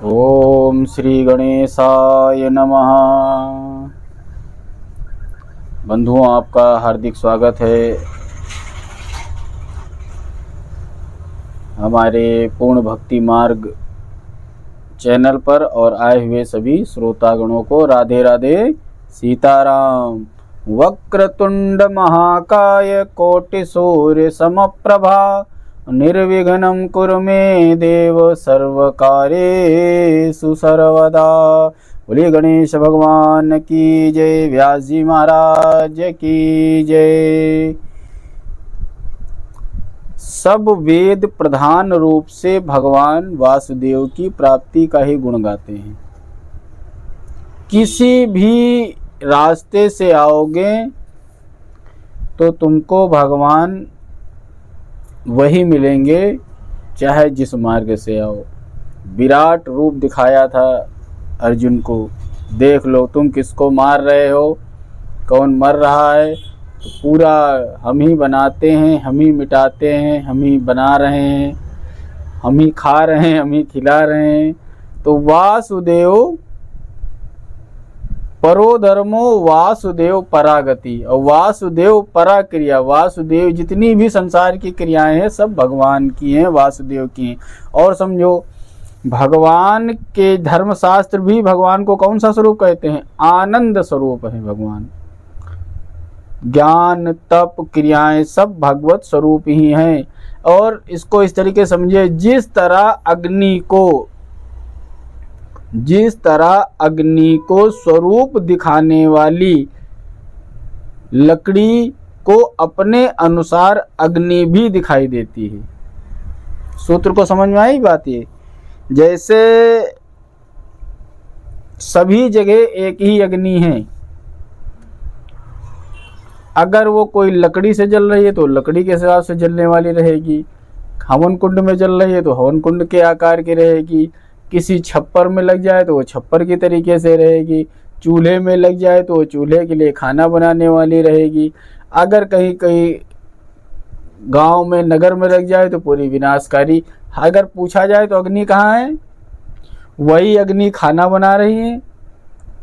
ओम श्री गणेशाय नमः। बंधुओं, आपका हार्दिक स्वागत है हमारे पूर्ण भक्ति मार्ग चैनल पर और आए हुए सभी श्रोतागणों को राधे राधे सीताराम। वक्रतुंड महाकाय कोटि सूर्य समप्रभा निर्विघ्नं कुरु मे देव सर्वकार्येषु सर्वदा। बोलिए गणेश भगवान की जय, व्यास जी महाराज की जय। सब वेद प्रधान रूप से भगवान वासुदेव की प्राप्ति का ही गुण गाते हैं। किसी भी रास्ते से आओगे तो तुमको भगवान वही मिलेंगे, चाहे जिस मार्ग से आओ। विराट रूप दिखाया था अर्जुन को, देख लो तुम किसको मार रहे हो, कौन मर रहा है, तो पूरा हम ही बनाते हैं, हम ही मिटाते हैं, हम ही बना रहे हैं, हम ही खा रहे हैं, हम ही खिला रहे हैं। तो वासुदेव परो धर्मो वासुदेव परागति, और वासुदेव परा क्रिया। वासुदेव जितनी भी संसार की क्रियाएं हैं सब भगवान की हैं, वासुदेव की हैं। और समझो भगवान के धर्मशास्त्र भी भगवान को कौन सा स्वरूप कहते हैं? आनंद स्वरूप है भगवान। ज्ञान तप क्रियाएं सब भगवत स्वरूप ही हैं। और इसको इस तरीके समझिए, जिस तरह अग्नि को स्वरूप दिखाने वाली लकड़ी को अपने अनुसार अग्नि भी दिखाई देती है। सूत्र को समझ में आई बात? ये जैसे सभी जगह एक ही अग्नि है, अगर वो कोई लकड़ी से जल रही है तो लकड़ी के हिसाब से जलने वाली रहेगी, हवन कुंड में जल रही है तो हवन कुंड के आकार की रहेगी, किसी छप्पर में लग जाए तो वो छप्पर की तरीके से रहेगी, चूल्हे में लग जाए तो वो चूल्हे के लिए खाना बनाने वाली रहेगी, अगर कहीं कहीं गांव में नगर में लग जाए तो पूरी विनाशकारी। अगर पूछा जाए तो अग्नि कहाँ है? वही अग्नि खाना बना रही है,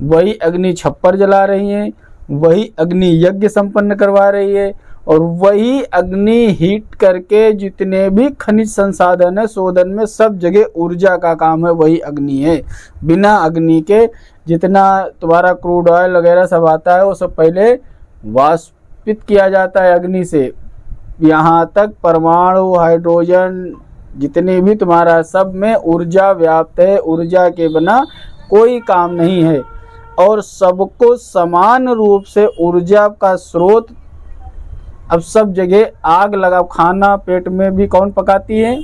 वही अग्नि छप्पर जला रही है, वही अग्नि यज्ञ संपन्न करवा रही है, और वही अग्नि हीट करके जितने भी खनिज संसाधन है शोधन में सब जगह ऊर्जा का काम है, वही अग्नि है। बिना अग्नि के जितना तुम्हारा क्रूड ऑयल वगैरह सब आता है वो सब पहले वाष्पित किया जाता है अग्नि से। यहाँ तक परमाणु, हाइड्रोजन, जितने भी तुम्हारा सब में ऊर्जा व्याप्त है। ऊर्जा के बिना कोई काम नहीं है। और सबको समान रूप से ऊर्जा का स्रोत अब सब जगह आग लगा। खाना पेट में भी कौन पकाती है?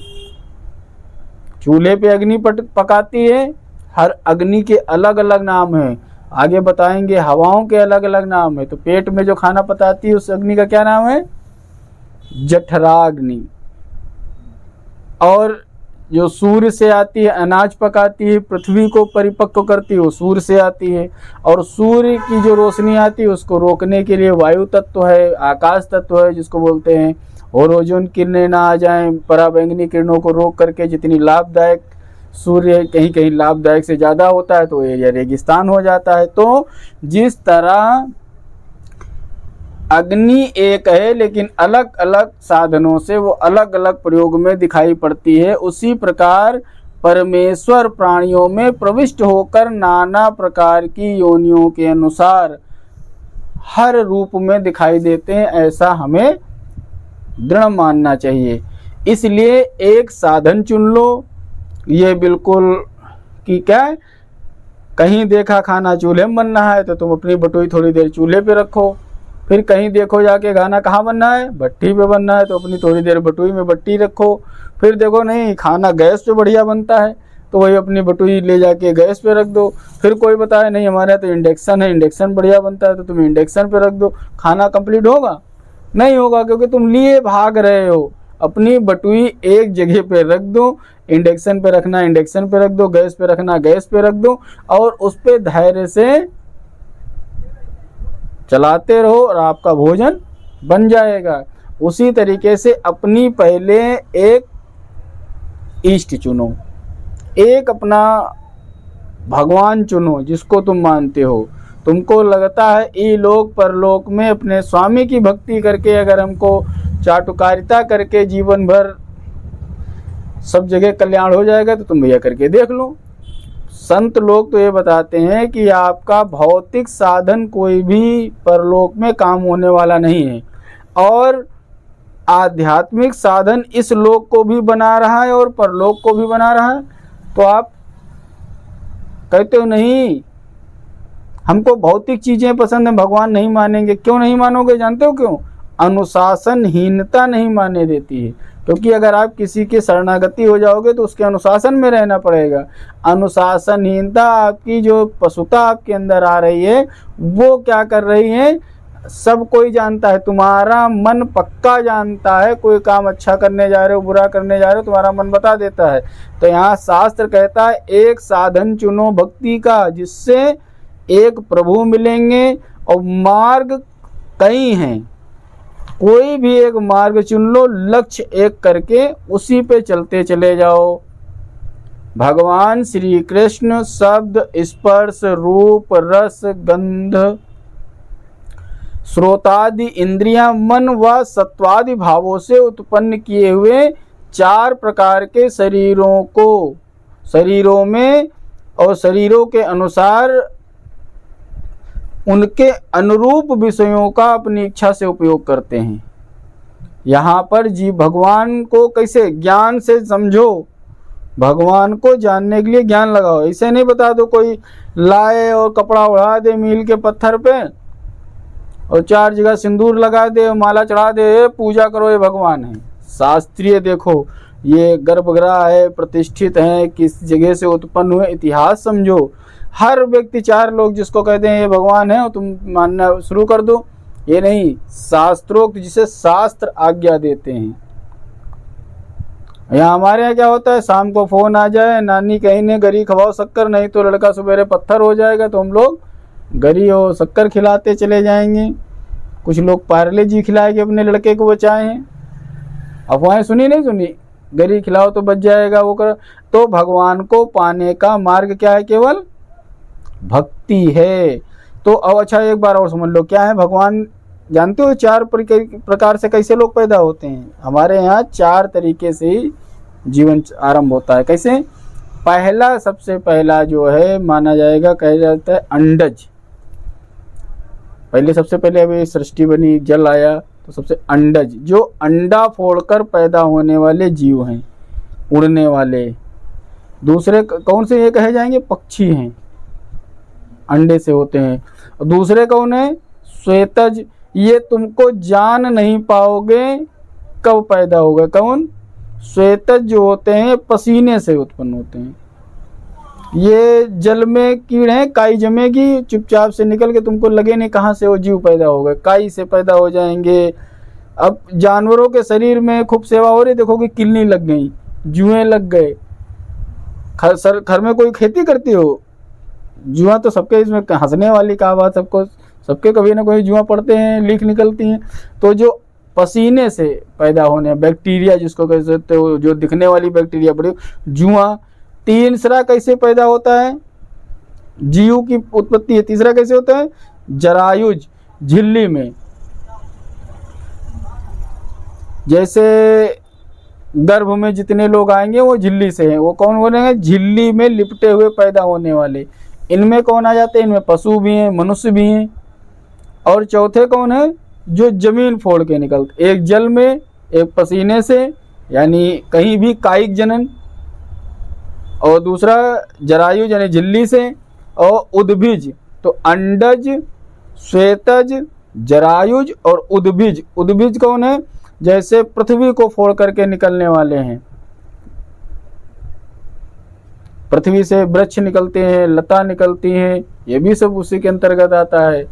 चूल्हे पे अग्नि पकाती है। हर अग्नि के अलग अलग नाम है, आगे बताएंगे। हवाओं के अलग अलग नाम है। तो पेट में जो खाना पकाती है उस अग्नि का क्या नाम है? जठराग्नि। और जो सूर्य से आती है, अनाज पकाती है, पृथ्वी को परिपक्व करती है, वो सूर्य से आती है। और सूर्य की जो रोशनी आती है उसको रोकने के लिए वायु तत्व है, आकाश तत्व है जिसको बोलते हैं। और ओजोन किरणें ना आ जाएं, पराबैंगनी किरणों को रोक करके जितनी लाभदायक, सूर्य कहीं कहीं लाभदायक से ज़्यादा होता है तो एरिया रेगिस्तान हो जाता है। तो जिस तरह अग्नि एक है लेकिन अलग अलग साधनों से वो अलग अलग प्रयोग में दिखाई पड़ती है, उसी प्रकार परमेश्वर प्राणियों में प्रविष्ट होकर नाना प्रकार की योनियों के अनुसार हर रूप में दिखाई देते हैं। ऐसा हमें दृढ़ मानना चाहिए। इसलिए एक साधन चुन लो, ये बिल्कुल कि क्या है, कहीं देखा खाना चूल्हे में बन रहा है तो तुम अपनी बटुई थोड़ी देर चूल्हे पे रखो। फिर कहीं देखो जाके खाना कहाँ बनना है, भट्टी पे बनना है तो अपनी थोड़ी देर बटुई में बट्टी रखो। फिर देखो नहीं खाना गैस पे बढ़िया बनता है तो वही अपनी बटुई ले जाके गैस पे रख दो। फिर कोई बताए नहीं हमारे यहाँ तो इंडक्शन है, इंडक्शन बढ़िया बनता है, तो तुम इंडक्शन पे रख दो। खाना कंप्लीट होगा? नहीं होगा, क्योंकि तुम लिए भाग रहे हो। अपनी बटुई एक जगह पे रख दो, इंडक्शन पे रखना इंडक्शन पे रख दो, गैस पे रखना गैस पे रख दो, और उस पर धैर्य से चलाते रहो और आपका भोजन बन जाएगा। उसी तरीके से अपनी पहले एक इष्ट चुनो, एक अपना भगवान चुनो जिसको तुम मानते हो। तुमको लगता है इलोक परलोक में अपने स्वामी की भक्ति करके अगर हमको चाटुकारिता करके जीवन भर सब जगह कल्याण हो जाएगा तो तुम भैया करके देख लो। संत लोग तो ये बताते हैं कि आपका भौतिक साधन कोई भी परलोक में काम होने वाला नहीं है, और आध्यात्मिक साधन इस लोक को भी बना रहा है और परलोक को भी बना रहा है। तो आप कहते हो नहीं हमको भौतिक चीजें पसंद है, भगवान नहीं मानेंगे। क्यों नहीं मानोगे जानते हो क्यों? अनुशासनहीनता नहीं मानने देती है। क्योंकि अगर आप किसी के शरणागति हो जाओगे तो उसके अनुशासन में रहना पड़ेगा। अनुशासनहीनता आपकी जो पशुता आपके अंदर आ रही है वो क्या कर रही है, सब कोई जानता है, तुम्हारा मन पक्का जानता है। कोई काम अच्छा करने जा रहे हो बुरा करने जा रहे हो तुम्हारा मन बता देता है। तो यहाँ शास्त्र कहता है एक साधन चुनो भक्ति का जिससे एक प्रभु मिलेंगे, और मार्ग कई हैं, कोई भी एक मार्ग चुन लो, लक्ष्य एक करके उसी पे चलते चले जाओ। भगवान श्री कृष्ण शब्द स्पर्श रूप रस गंध श्रोतादि इंद्रियां मन व सत्वादि भावों से उत्पन्न किए हुए 4 प्रकार के शरीरों में और शरीरों के अनुसार उनके अनुरूप विषयों का अपनी इच्छा से उपयोग करते हैं। यहाँ पर जीव भगवान को कैसे ज्ञान से समझो, भगवान को जानने के लिए ज्ञान लगाओ। ऐसे नहीं बता दो कोई लाए और कपड़ा उड़ा दे मील के पत्थर पे और 4 जगह सिंदूर लगा दे माला चढ़ा दे पूजा करो ये भगवान है। शास्त्रीय देखो ये गर्भगृह है, प्रतिष्ठित है, किस जगह से उत्पन्न हुए इतिहास समझो। हर व्यक्ति 4 लोग जिसको कहते हैं ये भगवान है और तुम मानना शुरू कर दो, ये नहीं, शास्त्रोक्त जिसे शास्त्र आज्ञा देते हैं। यहाँ हमारे यहाँ क्या होता है, शाम को फोन आ जाए नानी कहीं ने गरी खवाओ शक्कर, नहीं तो लड़का सवेरे पत्थर हो जाएगा, तो हम लोग गरी और शक्कर खिलाते चले जाएंगे। कुछ लोग पार्ले जी खिलाएंगे अपने लड़के को बचाए हैं। अफवाहें सुनी नहीं सुनी, गरी खिलाओ तो बच जाएगा वो कर। तो भगवान को पाने का मार्ग क्या है, केवल भक्ति है। तो अब अच्छा एक बार और समझ लो क्या है भगवान। जानते हो 4 प्रकार से कैसे लोग पैदा होते हैं? हमारे यहाँ 4 तरीके से ही जीवन आरंभ होता है। कैसे? पहला, सबसे पहला जो है माना जाएगा, कहा जाता है अंडज। पहले सबसे पहले अभी सृष्टि बनी, जल आया, तो सबसे अंडज जो अंडा फोड़कर पैदा होने वाले जीव हैं, उड़ने वाले। दूसरे कौन से ये कहे जाएंगे? पक्षी हैं, अंडे से होते हैं। और दूसरे कौन है? श्वेतज, ये तुमको जान नहीं पाओगे कब पैदा होगा। कौन? श्वेतज जो होते हैं पसीने से उत्पन्न होते हैं। ये जल में कीड़े हैं, काई जमेगी, चुपचाप से निकल के तुमको लगे नहीं कहाँ से वो जीव पैदा हो गए, काई से पैदा हो जाएंगे। अब जानवरों के शरीर में खूब सेवा हो रही, देखोगे किलनी लग गई, जुएं लग गए। घर में कोई खेती करती हो, जुआ तो सबके, इसमें हंसने वाली क्या बात, सबके कभी ना कोई जुआ पड़ते हैं, लीक निकलती हैं। तो जो पसीने से पैदा होने बैक्टीरिया जिसको कह सकते हो, जो दिखने वाली बैक्टीरिया बड़ी जुआ। तीसरा कैसे पैदा होता है? जीव की उत्पत्ति है। तीसरा कैसे होता है? जरायुज, झिल्ली में। जैसे गर्भ में जितने लोग आएंगे वो झिल्ली से हैं। वो कौन बनेंगे? झिल्ली में लिपटे हुए पैदा होने वाले। इनमें कौन आ जाते हैं? इनमें पशु भी हैं, मनुष्य भी हैं। और चौथे कौन है? जो जमीन फोड़ के निकलते, एक जल में, एक पसीने से, यानी कहीं भी कायिक जनन, और दूसरा जरायुज यानी झिल्ली से, और उद्भिज। तो अंडज, श्वेतज, जरायुज और उद्भिज। उद्भिज कौन है? जैसे पृथ्वी को फोड़ करके निकलने वाले हैं। पृथ्वी से वृक्ष निकलते हैं, लता निकलती हैं, ये भी सब उसी के अंतर्गत आता है।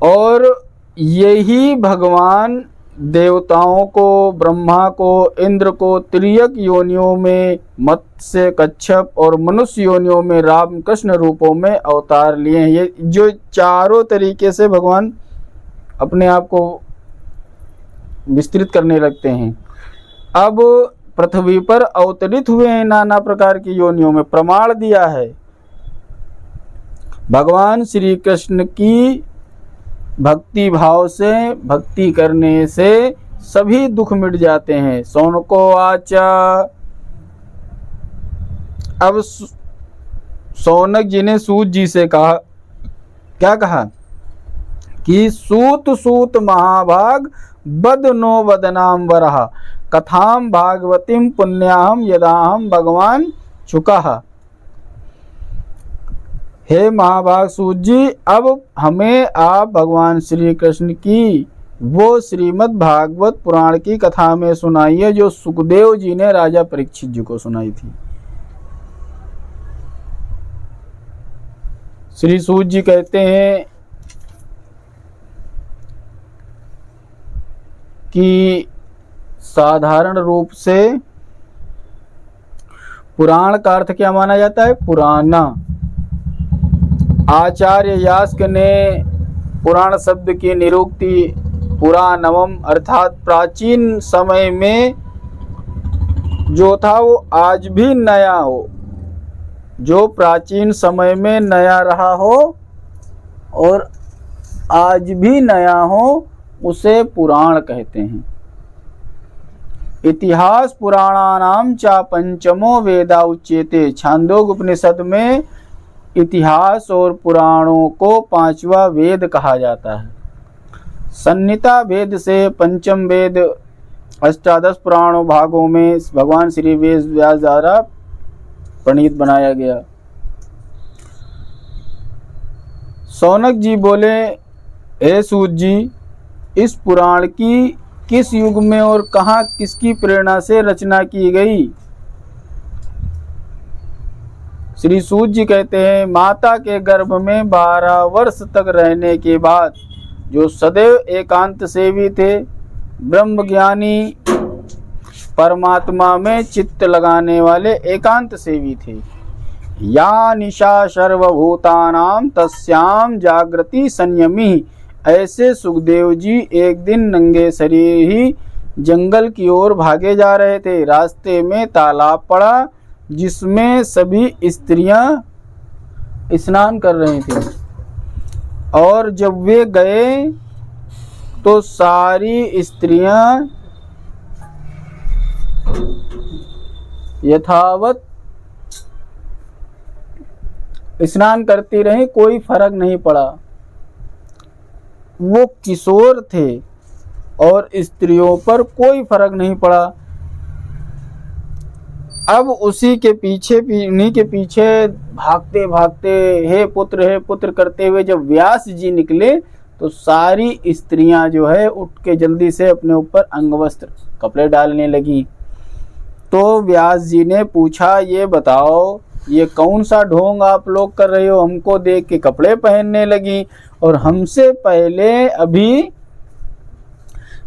और यही भगवान देवताओं को, ब्रह्मा को, इंद्र को तिर्यक योनियों में, मत्स्य, कच्छप और मनुष्य योनियों में रामकृष्ण रूपों में अवतार लिए हैं। ये जो चारों तरीके से भगवान अपने आप को विस्तृत करने लगते हैं। अब पृथ्वी पर अवतरित हुए हैं नाना प्रकार की योनियों में, प्रमाण दिया है। भगवान श्री कृष्ण की भक्ति भाव से, भक्ति करने से सभी दुख मिट जाते हैं। सौनको आचा, अब सौनक जी ने सूत जी से कहा, क्या कहा कि सूत सूत महाभाग बदनो बदनाम वरहा कथाम भागवतीम पुण्याहम यदाहम भगवान चुकाह। हे महाभाग सूत जी, अब हमें आप भगवान श्री कृष्ण की वो श्रीमद् भागवत पुराण की कथा में सुनाइए जो सुखदेव जी ने राजा परीक्षित जी को सुनाई थी। श्री सूत जी कहते हैं कि साधारण रूप से पुराण का अर्थ क्या माना जाता है? पुराना। आचार्य यास्क ने पुराण शब्द की निरुक्ति पुराणवम अर्थात प्राचीन समय में जो था वो आज भी नया हो, जो प्राचीन समय में नया रहा हो और आज भी नया हो, उसे पुराण कहते हैं। इतिहास पुराणानाम चा पंचमो वेदा उच्यते। छांदोग्य उपनिषद में इतिहास और पुराणों को पांचवा वेद कहा जाता है। संहिता वेद से पंचम वेद अष्टादश पुराणों भागों में भगवान श्री वेद व्यास द्वारा प्रणीत बनाया गया। सौनक जी बोले, हे सूत जी, इस पुराण की किस युग में और कहाँ किसकी प्रेरणा से रचना की गई? श्री सूत जी कहते हैं, माता के गर्भ में 12 वर्ष तक रहने के बाद जो सदैव एकांत सेवी थे, ब्रह्मज्ञानी, परमात्मा में चित्त लगाने वाले एकांत सेवी थे। या निशा सर्वभूतानाम तस्याम जागृति संयमी। ऐसे सुखदेव जी एक दिन नंगे शरीर ही जंगल की ओर भागे जा रहे थे। रास्ते में तालाब पड़ा जिसमें सभी स्त्रियां स्नान कर रही थी, और जब वे गए तो सारी स्त्रियां यथावत स्नान करती रहीं, कोई फर्क नहीं पड़ा। वो किशोर थे और स्त्रियों पर कोई फर्क नहीं पड़ा। अब उसी के पीछे उन्हीं के पीछे भागते भागते हे पुत्र करते हुए जब व्यास जी निकले तो सारी स्त्रियां जो है उठ के जल्दी से अपने ऊपर अंगवस्त्र कपड़े डालने लगी। तो व्यास जी ने पूछा, ये बताओ ये कौन सा ढोंग आप लोग कर रहे हो? हमको देख के कपड़े पहनने लगी और हमसे पहले अभी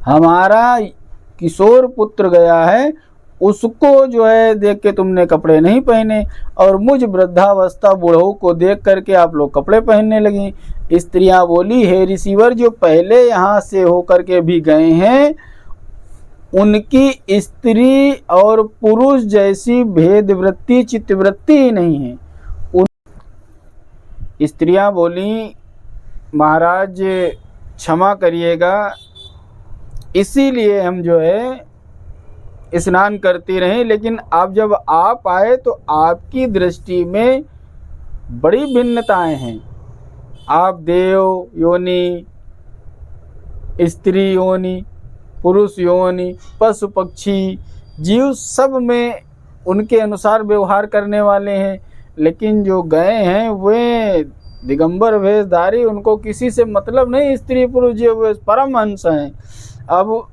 हमारा किशोर पुत्र गया है, उसको जो है देख के तुमने कपड़े नहीं पहने, और मुझ वृद्धावस्था बूढ़ों को देख करके आप लोग कपड़े पहनने लगी। स्त्रियां बोली, हे ऋषिवर, जो पहले यहाँ से होकर के भी गए हैं उनकी स्त्री और पुरुष जैसी भेद वृत्ति चित्तवृत्ति ही नहीं है। स्त्रियां बोली, महाराज क्षमा करिएगा, इसीलिए हम जो है स्नान करती रहीं, लेकिन अब जब आप आए तो आपकी दृष्टि में बड़ी भिन्नताएं हैं। आप देव योनि, स्त्री योनि, पुरुष योनि, पशु पक्षी जीव सब में उनके अनुसार व्यवहार करने वाले हैं, लेकिन जो गए हैं वे दिगंबर वेशधारी, उनको किसी से मतलब नहीं, स्त्री पुरुष जो वे परमहंस हैं। अब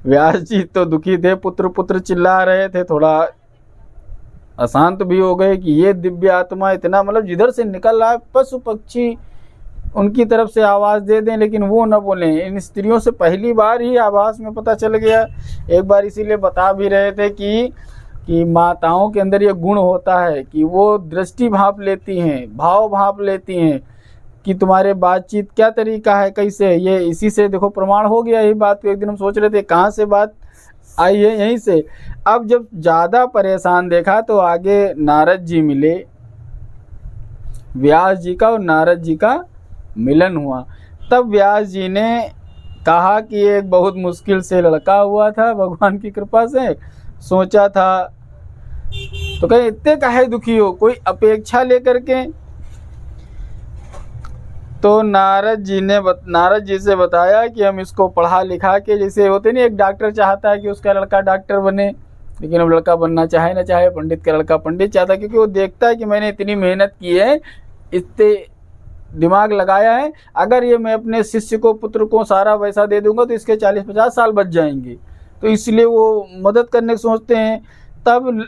व्यास जी तो दुखी थे, पुत्र चिल्ला रहे थे, थोड़ा अशांत भी हो गए कि ये दिव्य आत्मा इतना मतलब जिधर से निकल रहा है पशु पक्षी उनकी तरफ से आवाज़ दे दें, लेकिन वो न बोलें। इन स्त्रियों से पहली बार ही आवाज़ में पता चल गया। एक बार इसीलिए बता भी रहे थे कि माताओं के अंदर ये गुण होता है कि वो दृष्टि भाप लेती हैं, भाव भाप लेती हैं कि तुम्हारे बातचीत क्या तरीका है, कैसे है। ये इसी से देखो प्रमाण हो गया। यही बात को एक दिन हम सोच रहे थे कहाँ से बात आइए यहीं से। अब जब ज़्यादा परेशान देखा तो आगे नारद जी मिले, व्यास जी का और नारद जी का मिलन हुआ। तब व्यास जी ने कहा कि एक बहुत मुश्किल से लड़का हुआ था भगवान की कृपा से, सोचा था, तो कहे इतने काहे दुखी हो, कोई अपेक्षा लेकर के। तो नारद जी से बताया कि हम इसको पढ़ा लिखा के, जैसे होते नहीं, एक डॉक्टर चाहता है कि उसका लड़का डॉक्टर बने, लेकिन अब लड़का बनना चाहे ना चाहे, पंडित का लड़का पंडित चाहता है, क्योंकि वो देखता है कि मैंने इतनी मेहनत की है, इतने दिमाग लगाया है, अगर ये मैं अपने शिष्य को, पुत्र को सारा वैसा दे दूंगा तो इसके 40-50 साल बच जाएंगे, तो इसलिए वो मदद करने की सोचते हैं। तब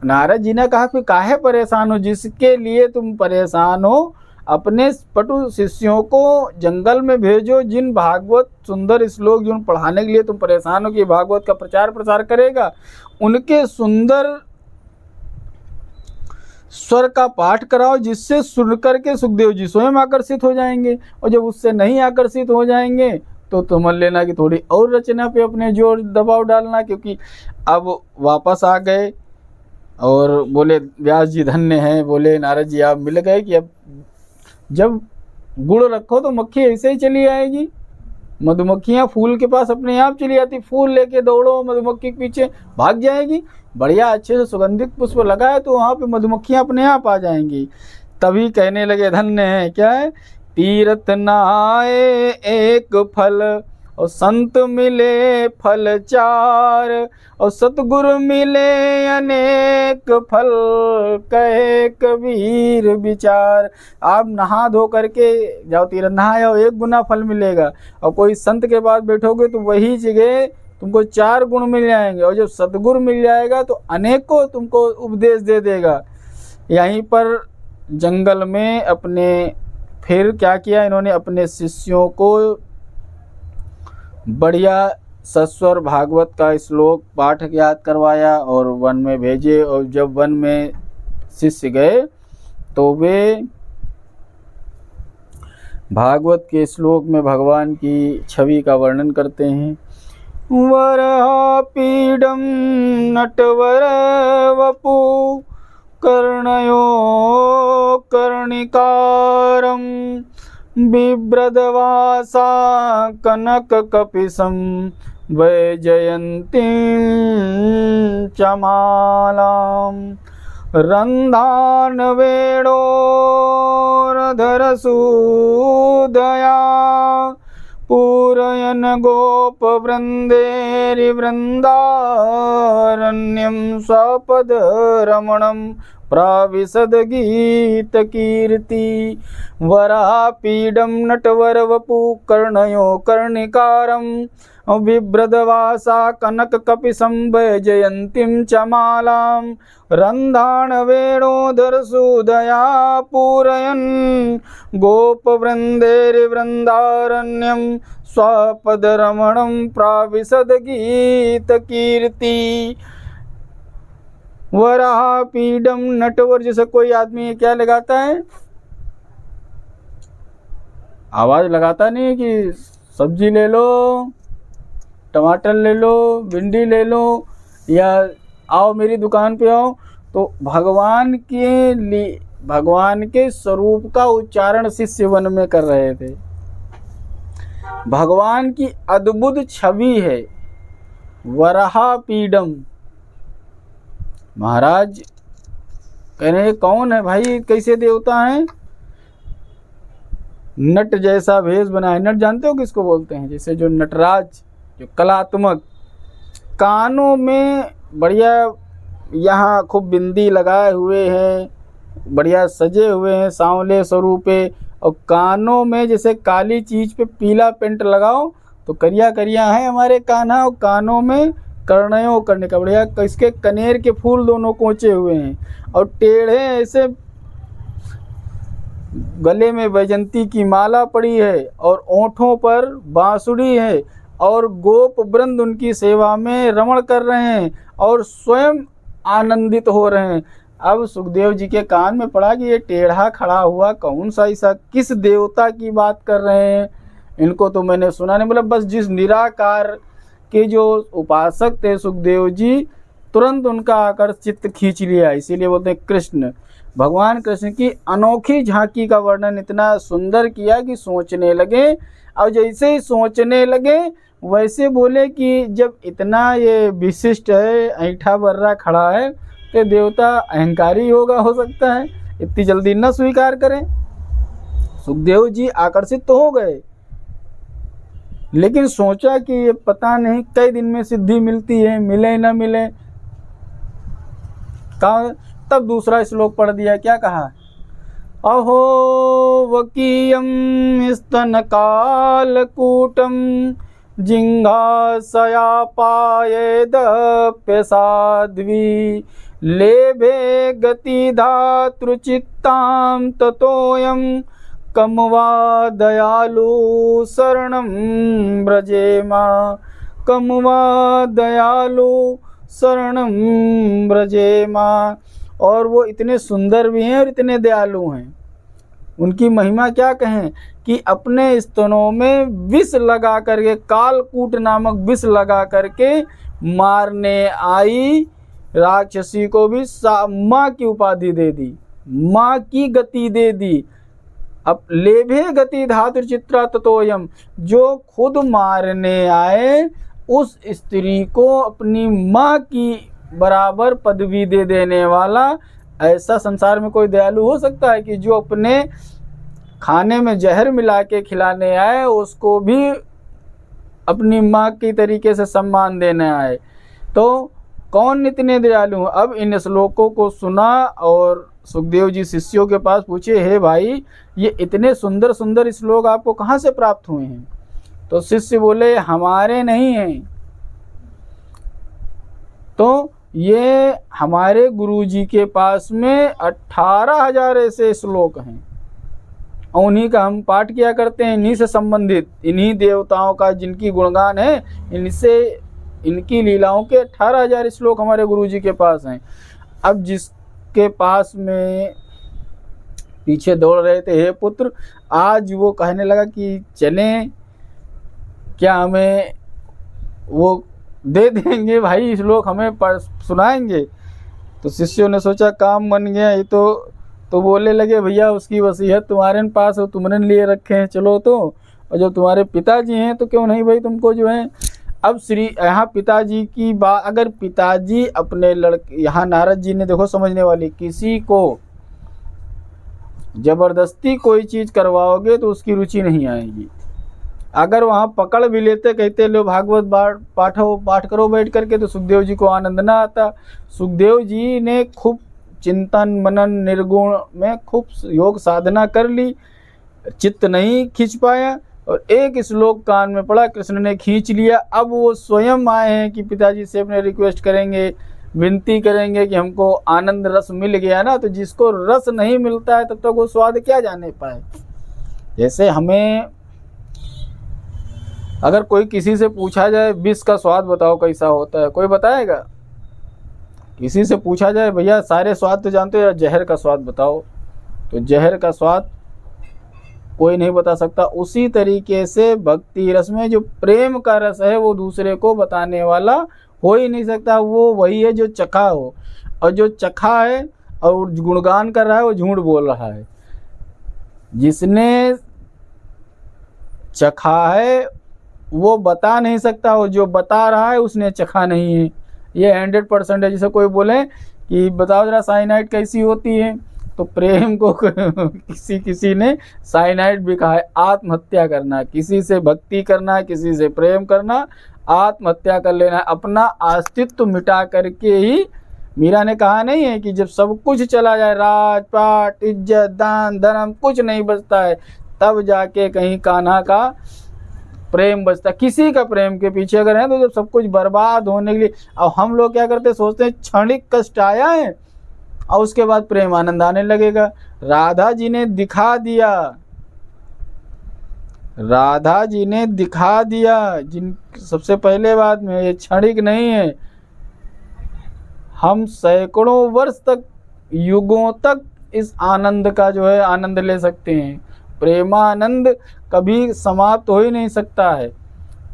नारद जी ने कहा कि काहे परेशान हो, जिसके लिए तुम परेशान हो अपने पटु शिष्यों को जंगल में भेजो, जिन भागवत सुंदर श्लोक जिन पढ़ाने के लिए तुम परेशान हो कि भागवत का प्रचार प्रसार करेगा, उनके सुंदर स्वर का पाठ कराओ, जिससे सुन करके सुखदेव जी स्वयं आकर्षित हो जाएंगे। और जब उससे नहीं आकर्षित हो जाएंगे तो समझ लेना कि थोड़ी और रचना पे अपने जोर दबाव डालना, क्योंकि अब वापस आ गए और बोले व्यास जी धन्य हैं, बोले नारद जी आप मिल गए कि अब जब गुड़ रखो तो मक्खी ऐसे ही चली आएगी, मधुमक्खियाँ फूल के पास अपने आप चली आती, फूल लेके दौड़ो मधुमक्खी के पीछे भाग जाएगी, बढ़िया अच्छे से सुगंधित पुष्प लगा है तो वहाँ पे मधुमक्खियाँ अपने आप आ जाएंगी। तभी कहने लगे धन्य है, क्या है, तीर्थ नहाए एक फल और संत मिले फल चार, और सतगुरु मिले अनेक फल, कहे कबीर विचार। आप नहा धो करके जाओ, तीर्थ नहाए और 1 गुना फल मिलेगा, और कोई संत के पास बैठोगे तो वही जगह तुमको 4 गुण मिल जाएंगे, और जब सतगुरु मिल जाएगा तो अनेकों तुमको उपदेश दे देगा। यहीं पर जंगल में अपने फिर क्या किया इन्होंने, अपने शिष्यों को बढ़िया सस्वर भागवत का श्लोक पाठ याद करवाया और वन में भेजे। और जब वन में शिष्य गए तो वे भागवत के श्लोक में भगवान की छवि का वर्णन करते हैं। वरापीडं नटवर वपु कर्णयो कर्णिकारं, बिभ्रदवासा कनककपिशं वैजयन्तीं चमालां, रन्धानवेणोरधरसूदया पूरयन् गोपवृन्देरिवृन्दारण्यं स्वपदरमणं प्राविशद्गीतकीर्ति। वरापीडं नटवरवपु कर्णयो कर्णिकारं, बिभ्रदवासा कनककपिशं वैजयन्तीं चमालां, रन्धानवेणोदरसूदया पूरयन् गोपवृन्देरिवृन्दारण्यं स्वपदरमणं प्राविशद्गीतकीर्ति। वरापीडम नटवर, जैसे कोई आदमी क्या लगाता है, आवाज लगाता नहीं कि सब्जी ले लो, टमाटर ले लो, भिंडी ले लो, या आओ मेरी दुकान पे आओ, तो भगवान के स्वरूप का उच्चारण शिष्य वन में कर रहे थे। भगवान की अद्भुत छवि है वराहपीडम। महाराज कह रहे कौन है भाई, कैसे देवता है, नट जैसा भेष बना है। नट जानते हो किसको बोलते हैं, जैसे जो नटराज, जो कलात्मक, कानों में बढ़िया यहाँ खूब बिंदी लगाए हुए हैं, बढ़िया सजे हुए हैं सांवले स्वरूपे, और कानों में जैसे काली चीज पे पीला पेंट लगाओ तो करिया करिया है हमारे कान्हा, और कानों में कर्णयों करने का बढ़िया, इसके कनेर के फूल दोनों कोचे हुए हैं, और टेढ़े ऐसे गले में वैजंती की माला पड़ी है, और ओंठों पर बांसुरी है, और गोप वृंद उनकी सेवा में रमण कर रहे हैं और स्वयं आनंदित हो रहे हैं। अब सुखदेव जी के कान में पड़ा कि ये टेढ़ा खड़ा हुआ कौन सा, ऐसा किस देवता की बात कर रहे हैं, इनको तो मैंने सुना नहीं। मतलब बस जिस निराकार के जो उपासक थे सुखदेव जी, तुरंत उनका आकर चित्त खींच लिया, इसीलिए बोलते हैं कृष्ण। भगवान कृष्ण की अनोखी झांकी का वर्णन इतना सुंदर किया कि सोचने लगे, और जैसे ही सोचने लगे वैसे बोले कि जब इतना ये विशिष्ट है, ऐंठा बर्रा खड़ा है, तो देवता अहंकारी होगा, हो सकता है इतनी जल्दी न स्वीकार करें। सुखदेव जी आकर्षित तो हो गए, लेकिन सोचा कि ये पता नहीं कई दिन में सिद्धि मिलती है, मिले न मिले। तब दूसरा श्लोक पढ़ दिया, क्या कहा? अहो वकीयम स्तनकालकूटम जिंघासयापायेदप्यसाध्वी लेभे गतिधातृचित्तां ततोऽयं कम वा दयालु शरणं व्रजेमा, कम वा दयालु शरणं व्रजेमा। और वो इतने सुंदर भी हैं और इतने दयालु हैं, उनकी महिमा क्या कहें कि अपने स्तनों में विष लगा करके, कालकूट नामक विष लगा करके मारने आई राक्षसी को भी माँ की उपाधि दे दी, माँ की गति दे दी। अब लेभे गति धातु चित्रा ततोयम, जो खुद मारने आए उस स्त्री को अपनी माँ की बराबर पदवी दे देने वाला, ऐसा संसार में कोई दयालु हो सकता है कि जो अपने खाने में जहर मिला के खिलाने आए उसको भी अपनी माँ की तरीके से सम्मान देने आए? तो कौन इतने दयालु? अब इन श्लोकों को सुना और सुखदेव जी शिष्यों के पास पूछे, हे भाई ये इतने सुंदर सुंदर श्लोक आपको कहाँ से प्राप्त हुए हैं? तो शिष्य बोले, हमारे नहीं हैं, तो ये हमारे गुरुजी के पास में 18,000 ऐसे श्लोक हैं, और उन्हीं का हम पाठ किया करते हैं, इन्हीं से संबंधित, इन्हीं देवताओं का जिनकी गुणगान है, इनसे इनकी लीलाओं के 18,000 श्लोक हमारे गुरुजी के पास हैं। अब जिसके पास में पीछे दौड़ रहे थे, हे पुत्र, आज वो कहने लगा कि चलें, क्या हमें वो दे देंगे भाई, श्लोक हमें सुनाएंगे? तो शिष्यों ने सोचा काम बन गया ये तो बोलने लगे, भैया उसकी वसीयत तुम्हारे पास हो, तुमने लिए रखे हैं, चलो तो, और जब तुम्हारे पिताजी हैं तो क्यों नहीं भाई तुमको जो है। अब श्री यहाँ पिताजी की बात, अगर पिताजी अपने लड़के, यहाँ नारद जी ने देखो समझने वाली, किसी को जबरदस्ती कोई चीज़ करवाओगे तो उसकी रुचि नहीं आएगी। अगर वहाँ पकड़ भी लेते, कहते लो भागवत पाठ करो बैठ करके, तो सुखदेव जी को आनंद ना आता। सुखदेव जी ने खूब चिंतन मनन निर्गुण में खूब योग साधना कर ली, चित्त नहीं खींच पाया, और एक श्लोक कान में पड़ा, कृष्ण ने खींच लिया। अब वो स्वयं आए हैं कि पिताजी से अपने रिक्वेस्ट करेंगे, विनती करेंगे कि हमको आनंद रस मिल गया ना। तो जिसको रस नहीं मिलता है तब तक वो स्वाद क्या जाने पाए। जैसे हमें अगर कोई किसी से पूछा जाए विष का स्वाद बताओ कैसा होता है, कोई बताएगा? किसी से पूछा जाए भैया सारे स्वाद तो जानते हो या जहर का स्वाद बताओ, तो जहर का स्वाद कोई नहीं बता सकता। उसी तरीके से भक्ति रस में जो प्रेम का रस है वो दूसरे को बताने वाला हो ही नहीं सकता। वो वही है जो चखा हो, और जो चखा है और गुणगान कर रहा है वो झूठ बोल रहा है। जिसने चखा है वो बता नहीं सकता, और जो बता रहा है उसने चखा नहीं है। ये 100% है। जैसे कोई बोले कि बताओ जरा साइनाइड कैसी होती है, तो प्रेम को किसी ने साइनाइड भी कहा है। आत्महत्या करना, किसी से भक्ति करना, किसी से प्रेम करना, आत्महत्या कर लेना, अपना अस्तित्व मिटा करके ही। मीरा ने कहा नहीं है कि जब सब कुछ चला जाए, राजपाट इज्जत दान धर्म कुछ नहीं बचता है, तब जाके कहीं कान्हा का प्रेम बचता। किसी का प्रेम के पीछे अगर है तो जब सब कुछ बर्बाद होने के लिए, अब हम लोग क्या करते हैं, सोचते हैं क्षणिक कष्ट आया है और उसके बाद प्रेम आनंद आने लगेगा। राधा जी ने दिखा दिया, राधा जी ने दिखा दिया जिन सबसे पहले बात में ये क्षणिक नहीं है। हम सैकड़ों वर्ष तक, युगों तक इस आनंद का जो है आनंद ले सकते हैं। प्रेमानंद कभी समाप्त हो ही नहीं सकता है।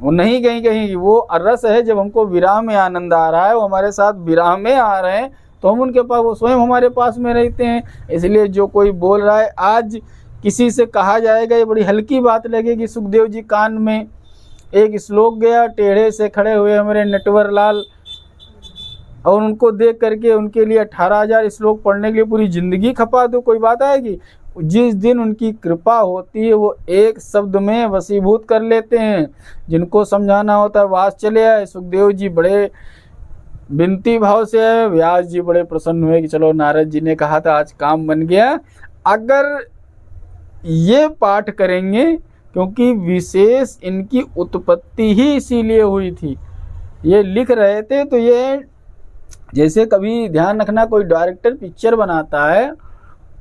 वो नहीं कहीं कहीं वो रस है। जब हमको विराह में आनंद आ रहा है, वो हमारे साथ विराह में आ रहे हैं, तो हम उनके पास, वो स्वयं हमारे पास में रहते हैं। इसलिए जो कोई बोल रहा है, आज किसी से कहा जाएगा, ये बड़ी हल्की बात लगेगी। सुखदेव जी कान में एक श्लोक गया, टेढ़े से खड़े हुए हमारे नटवर लाल, और उनको देख करके उनके लिए 18,000 श्लोक पढ़ने के लिए पूरी ज़िंदगी खपा दो, कोई बात आएगी? जिस दिन उनकी कृपा होती है, वो एक शब्द में वशीभूत कर लेते हैं। जिनको समझाना होता है वास चले आए। सुखदेव जी बड़े विनती भाव से आए, व्यास जी बड़े प्रसन्न हुए कि चलो, नारद जी ने कहा था आज काम बन गया। अगर ये पाठ करेंगे, क्योंकि विशेष इनकी उत्पत्ति ही इसीलिए हुई थी। ये लिख रहे थे तो ये, जैसे कभी ध्यान रखना, कोई डायरेक्टर पिक्चर बनाता है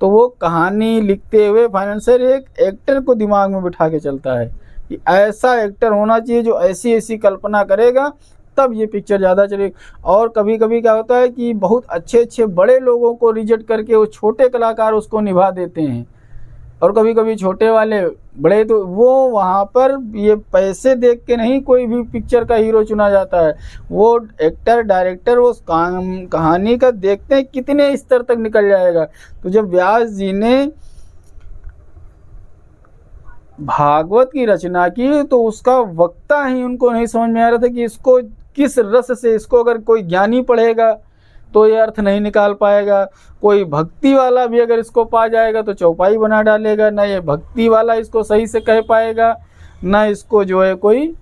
तो वो कहानी लिखते हुए फाइनेंसर एक एक्टर को दिमाग में बिठा के चलता है कि ऐसा एक्टर होना चाहिए जो ऐसी ऐसी कल्पना करेगा, तब ये पिक्चर ज़्यादा चलेगी। और कभी कभी क्या होता है कि बहुत अच्छे अच्छे बड़े लोगों को रिजेक्ट करके वो छोटे कलाकार उसको निभा देते हैं, और कभी कभी छोटे वाले बड़े, तो वो वहाँ पर ये पैसे देख के नहीं कोई भी पिक्चर का हीरो चुना जाता है। वो एक्टर डायरेक्टर वो कहानी का देखते हैं कितने स्तर तक निकल जाएगा। तो जब व्यास जी ने भागवत की रचना की, तो उसका वक्ता ही उनको नहीं समझ में आ रहा था कि इसको किस रस से, इसको अगर कोई ज्ञानी पढ़ेगा तो ये अर्थ नहीं निकाल पाएगा। कोई भक्ति वाला भी अगर इसको पा जाएगा तो चौपाई बना डालेगा। ना ये भक्ति वाला इसको सही से कह पाएगा, ना इसको जो है कोई,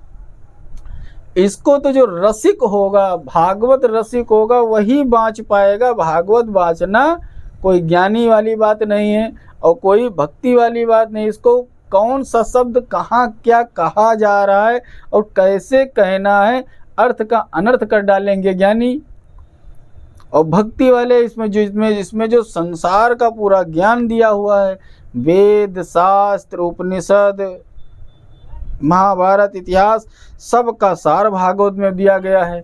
इसको तो जो रसिक होगा, भागवत रसिक होगा, वही बाँच पाएगा। भागवत बाँचना कोई ज्ञानी वाली बात नहीं है और कोई भक्ति वाली बात नहीं। इसको कौन सा शब्द कहाँ क्या कहा जा रहा है और कैसे कहना है, अर्थ का अनर्थ कर डालेंगे ज्ञानी। और भक्ति वाले इसमें जो संसार का पूरा ज्ञान दिया हुआ है, वेद शास्त्र उपनिषद महाभारत इतिहास, सबका सार भागवत में दिया गया है।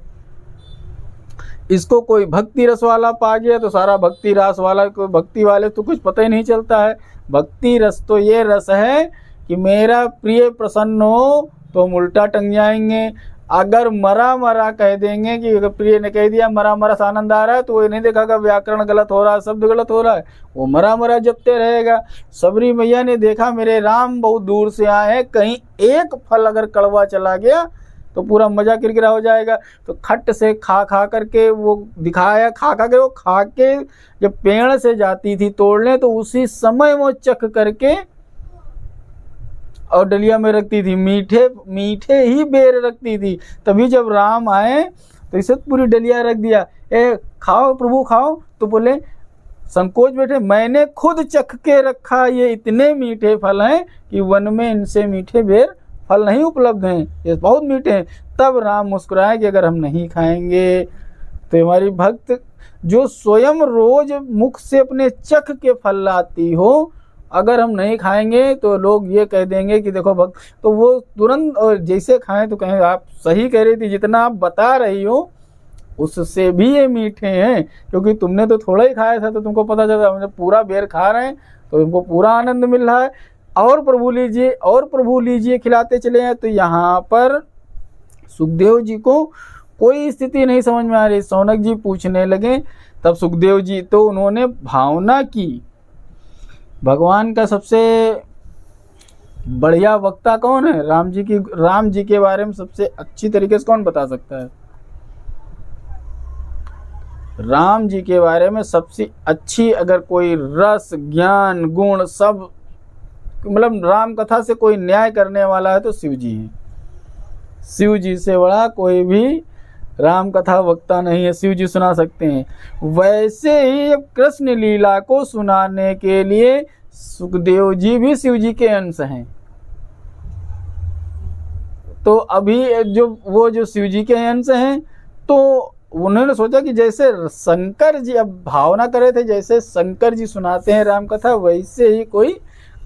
इसको कोई भक्ति रस वाला पा गया तो सारा भक्ति रस वाला, कोई भक्ति वाले तो कुछ पता ही नहीं चलता है। भक्ति रस तो ये रस है कि मेरा प्रिय प्रसन्न हो तो हम उल्टा टंग जाएंगे। अगर मरा मरा कह देंगे कि अगर प्रिय ने कह दिया मरा मरा से आनंद आ रहा है, तो वो नहीं देखेगा व्याकरण गलत हो रहा है, शब्द गलत हो रहा है, वो मरा मरा जपते रहेगा। सबरी मैया ने देखा मेरे राम बहुत दूर से आए हैं, कहीं एक फल अगर कड़वा चला गया तो पूरा मजा किरकिरा हो जाएगा। तो खट से खा खा करके वो दिखाया, खा खा के वो खा के जब पेड़ से जाती थी तोड़ने, तो उसी समय वो चख करके और डलिया में रखती थी। मीठे मीठे ही बेर रखती थी। तभी जब राम आए तो इसे पूरी डलिया रख दिया, ए खाओ प्रभु खाओ। तो बोले संकोच बैठे, मैंने खुद चख के रखा, ये इतने मीठे फल हैं कि वन में इनसे मीठे बेर फल नहीं उपलब्ध हैं, ये बहुत मीठे हैं। तब राम मुस्कुराए कि अगर हम नहीं खाएंगे तो हमारी भक्त जो स्वयं रोज मुख से अपने चख के फल लाती हो, अगर हम नहीं खाएंगे तो लोग ये कह देंगे कि देखो भक्त, तो वो तुरंत और जैसे खाएं तो कहें आप सही कह रही थी, जितना आप बता रही हो उससे भी ये मीठे हैं, क्योंकि तुमने तो थोड़ा ही खाया था तो तुमको पता चला, हमने पूरा बेर खा रहे हैं तो तुमको पूरा आनंद मिल रहा है। और प्रभु लीजिए और प्रभु लीजिए खिलाते चले हैं। तो यहाँ पर सुखदेव जी को कोई स्थिति नहीं समझ में आ रही। शौनक जी पूछने लगे, तब सुखदेव जी तो उन्होंने भावना की। भगवान का सबसे बढ़िया वक्ता कौन है? राम जी के बारे में सबसे अच्छी तरीके से कौन बता सकता है? राम जी के बारे में सबसे अच्छी अगर कोई रस ज्ञान गुण सब, मतलब राम कथा से कोई न्याय करने वाला है तो शिव जी हैं। शिव जी से बड़ा कोई भी राम कथा वक्ता नहीं है, शिव जी सुना सकते हैं। वैसे ही कृष्ण लीला को सुनाने के लिए सुखदेव जी भी शिव जी के अंश हैं। तो अभी जो शिव जी के अंश हैं, तो उन्होंने सोचा कि जैसे शंकर जी अब भावना करे थे, जैसे शंकर जी सुनाते हैं राम कथा, वैसे ही कोई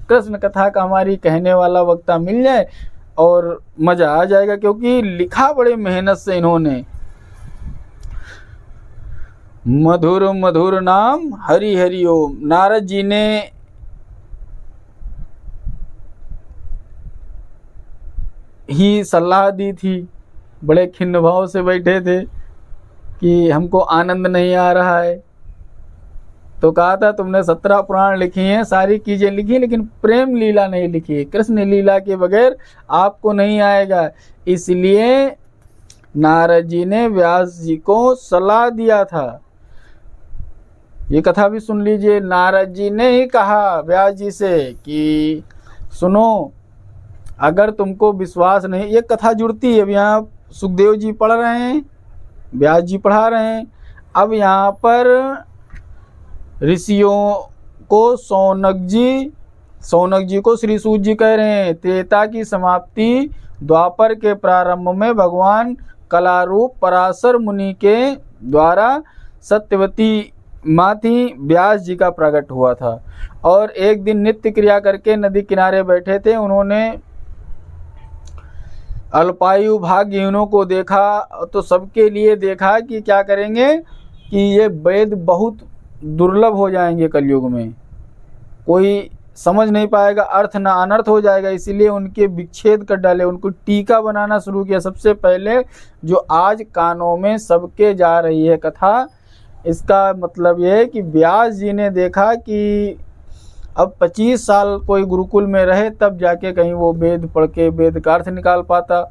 कृष्ण कथा का हमारी कहने वाला वक्ता मिल जाए और मजा आ जाएगा। क्योंकि लिखा बड़े मेहनत से इन्होंने, मधुर मधुर नाम हरि हरि ओम। नारद जी ने ही सलाह दी थी, बड़े खिन्न भाव से बैठे थे कि हमको आनंद नहीं आ रहा है। तो कहा था तुमने 17 पुराण लिखी हैं, सारी चीजें लिखी, लेकिन प्रेम लीला नहीं लिखी है, कृष्ण लीला के बगैर आपको नहीं आएगा। इसलिए नारद जी ने व्यास जी को सलाह दिया था। ये कथा भी सुन लीजिए। नारद जी ने ही कहा व्यास जी से कि सुनो, अगर तुमको विश्वास नहीं, ये कथा जुड़ती है। अब यहाँ सुखदेव जी पढ़ रहे हैं, व्यास जी पढ़ा रहे हैं। अब यहाँ पर ऋषियों को सौनक जी को श्री सूत जी कह रहे हैं, त्रेता की समाप्ति द्वापर के प्रारंभ में भगवान कलारूप पराशर मुनि के द्वारा सत्यवती माँ थी, व्यास जी का प्रकट हुआ था। और एक दिन नित्य क्रिया करके नदी किनारे बैठे थे। उन्होंने अल्पायु भाग्यहीनों को देखा, तो सबके लिए देखा कि क्या करेंगे कि ये वेद बहुत दुर्लभ हो जाएंगे कलयुग में, कोई समझ नहीं पाएगा, अर्थ ना अनर्थ हो जाएगा। इसीलिए उनके विच्छेद कर डाले, उनको टीका बनाना शुरू किया। सबसे पहले जो आज कानों में सबके जा रही है कथा, इसका मतलब ये है कि व्यास जी ने देखा कि अब 25 साल कोई गुरुकुल में रहे तब जाके कहीं वो वेद पढ़ के वेद का अर्थ निकाल पाता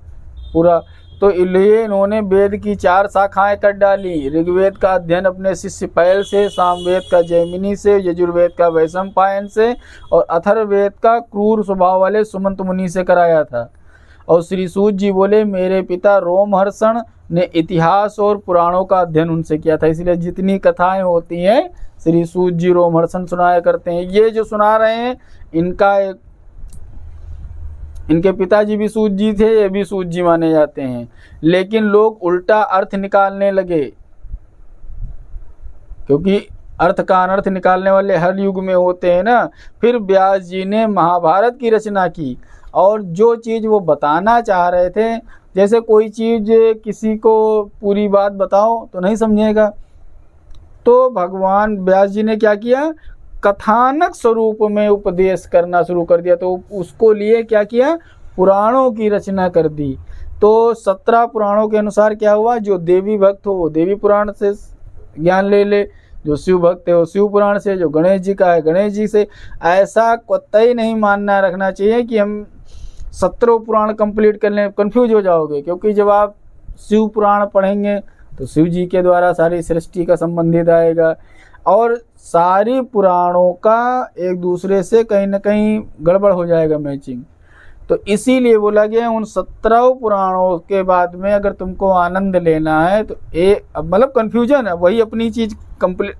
पूरा। तो इसलिए इन्होंने वेद की 4 शाखाएं कर डाली। ऋग्वेद का अध्ययन अपने शिष्य पैल से, सामवेद का जैमिनी से, यजुर्वेद का वैशंपायन से और अथर्ववेद का क्रूर स्वभाव वाले सुमंत मुनि से कराया था। और श्री सूत जी बोले मेरे पिता रोमहर्षण ने इतिहास और पुराणों का अध्ययन उनसे किया था। इसलिए जितनी कथाएं होती हैं श्री सूत जी रोमहर्षण सुनाया करते हैं। ये जो सुना रहे हैं इनके पिताजी भी सूत जी थे, ये भी सूत जी माने जाते हैं। लेकिन लोग उल्टा अर्थ निकालने लगे, क्योंकि अर्थ का अनर्थ निकालने वाले हर युग में होते हैं ना। फिर व्यास जी ने महाभारत की रचना की, और जो चीज़ वो बताना चाह रहे थे, जैसे कोई चीज़ किसी को पूरी बात बताओ तो नहीं समझेगा, तो भगवान व्यास जी ने क्या किया, कथानक स्वरूप में उपदेश करना शुरू कर दिया। तो उसको लिए क्या किया, पुराणों की रचना कर दी। तो 17 पुराणों के अनुसार क्या हुआ, जो देवी भक्त हो वो देवी पुराण से ज्ञान ले ले, जो शिव भक्त है वो शिव पुराण से, जो गणेश जी का है गणेश जी से। ऐसा कतई नहीं मानना रखना चाहिए कि हम 17 पुराण कंप्लीट कर लें, कन्फ्यूज हो जाओगे। क्योंकि जब आप शिव पुराण पढ़ेंगे तो शिव जी के द्वारा सारी सृष्टि का संबंधित आएगा, और सारी पुराणों का एक दूसरे से कहीं ना कहीं गड़बड़ हो जाएगा मैचिंग। तो इसीलिए बोला गया उन 17 पुराणों के बाद में अगर तुमको आनंद लेना है तो मतलब कन्फ्यूजन है, वही अपनी चीज़ कंप्लीट,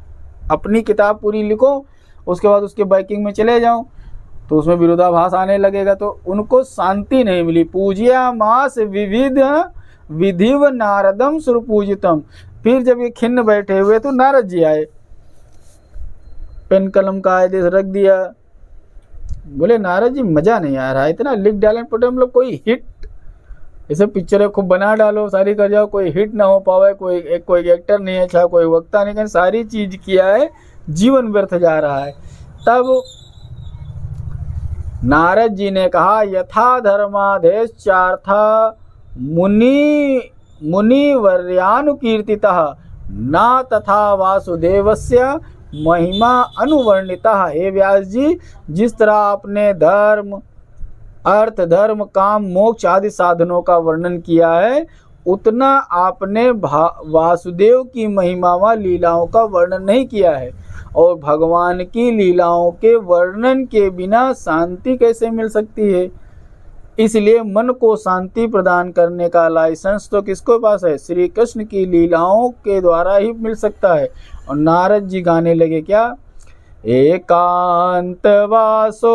अपनी किताब पूरी लिखो, उसके बाद उसके बैकिंग में चले जाओ तो उसमें विरोधाभास आने लगेगा। तो उनको शांति नहीं मिली। पूज्या मास विविध विधिव नारदम सुरपूजितम। फिर जब ये खिन्न बैठे हुए तो नारद जी आए, पेन कलम का आदेश रख दिया। बोले नारद जी मज़ा नहीं आ रहा है, इतना लिख डालें पटे, मतलब कोई हिट, ऐसे पिक्चरें खूब बना डालो, सारी कर जाओ, कोई हिट ना हो पावे, कोई एक्टर नहीं अच्छा, कोई वक्ता नहीं, सारी चीज़ किया है, जीवन व्यर्थ जा रहा है। तब नारद जी ने कहा यथा धर्मादेश चार्था मुनिवर्यानुकीर्तितः न तथा वासुदेवस्य महिमा अनुवर्णिता। हे व्यास जी, जिस तरह आपने धर्म अर्थ धर्म काम मोक्ष आदि साधनों का वर्णन किया है, उतना आपने वासुदेव की महिमा व लीलाओं का वर्णन नहीं किया है। और भगवान की लीलाओं के वर्णन के बिना शांति कैसे मिल सकती है। इसलिए मन को शांति प्रदान करने का लाइसेंस तो किसके पास है, श्री कृष्ण की लीलाओं के द्वारा ही मिल सकता है। और नारद जी गाने लगे क्या, एकांत वासो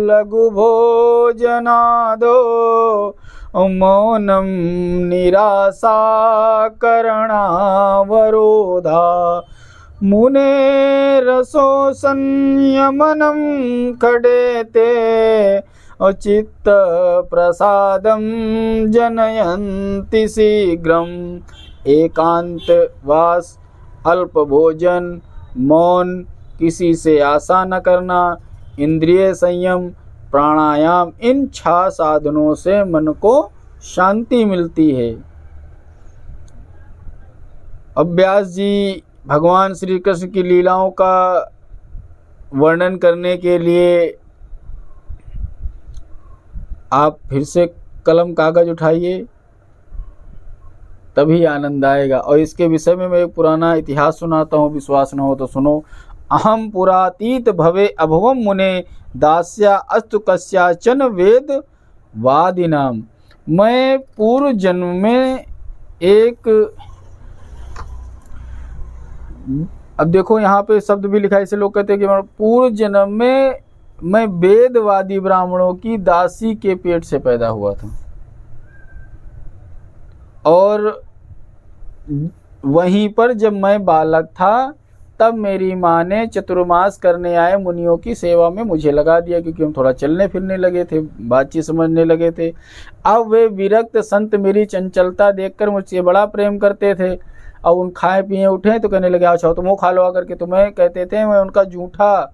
लघु भोजनादो मौनम निराशा करणावरोधा मुने रसो संयमनम खडेते चित्त प्रसादम जनयन्ति शीघ्रम। एकांत वास, अल्प भोजन, मौन, किसी से आशा न करना, इंद्रिय संयम, प्राणायाम, इन 6 साधनों से मन को शांति मिलती है। अब व्यास जी भगवान श्री कृष्ण की लीलाओं का वर्णन करने के लिए आप फिर से कलम कागज उठाइए, तभी आनंद आएगा। और इसके विषय में मैं एक पुराना इतिहास सुनाता हूँ, विश्वास न हो तो सुनो। अहम पुरातीत भवे अभवम मुने दास्या अस्तु कस्याचन वेद वादिनाम। मैं पूर्व जन्म में एक, अब देखो यहाँ पे शब्द भी लिखा है, इसे लोग कहते हैं कि पूर्व जन्म में मैं वेदवादी ब्राह्मणों की दासी के पेट से पैदा हुआ था। और वहीं पर जब मैं बालक था तब मेरी माँ ने चतुर्मास करने आए मुनियों की सेवा में मुझे लगा दिया, क्योंकि हम थोड़ा चलने फिरने लगे थे, बातचीत समझने लगे थे। अब वे विरक्त संत मेरी चंचलता देखकर मुझसे बड़ा प्रेम करते थे। अब उन खाए पिए उठे तो कहने लगे अच्छा तुम वो खा लो आकर के। तो मैं कहते थे मैं उनका जूठा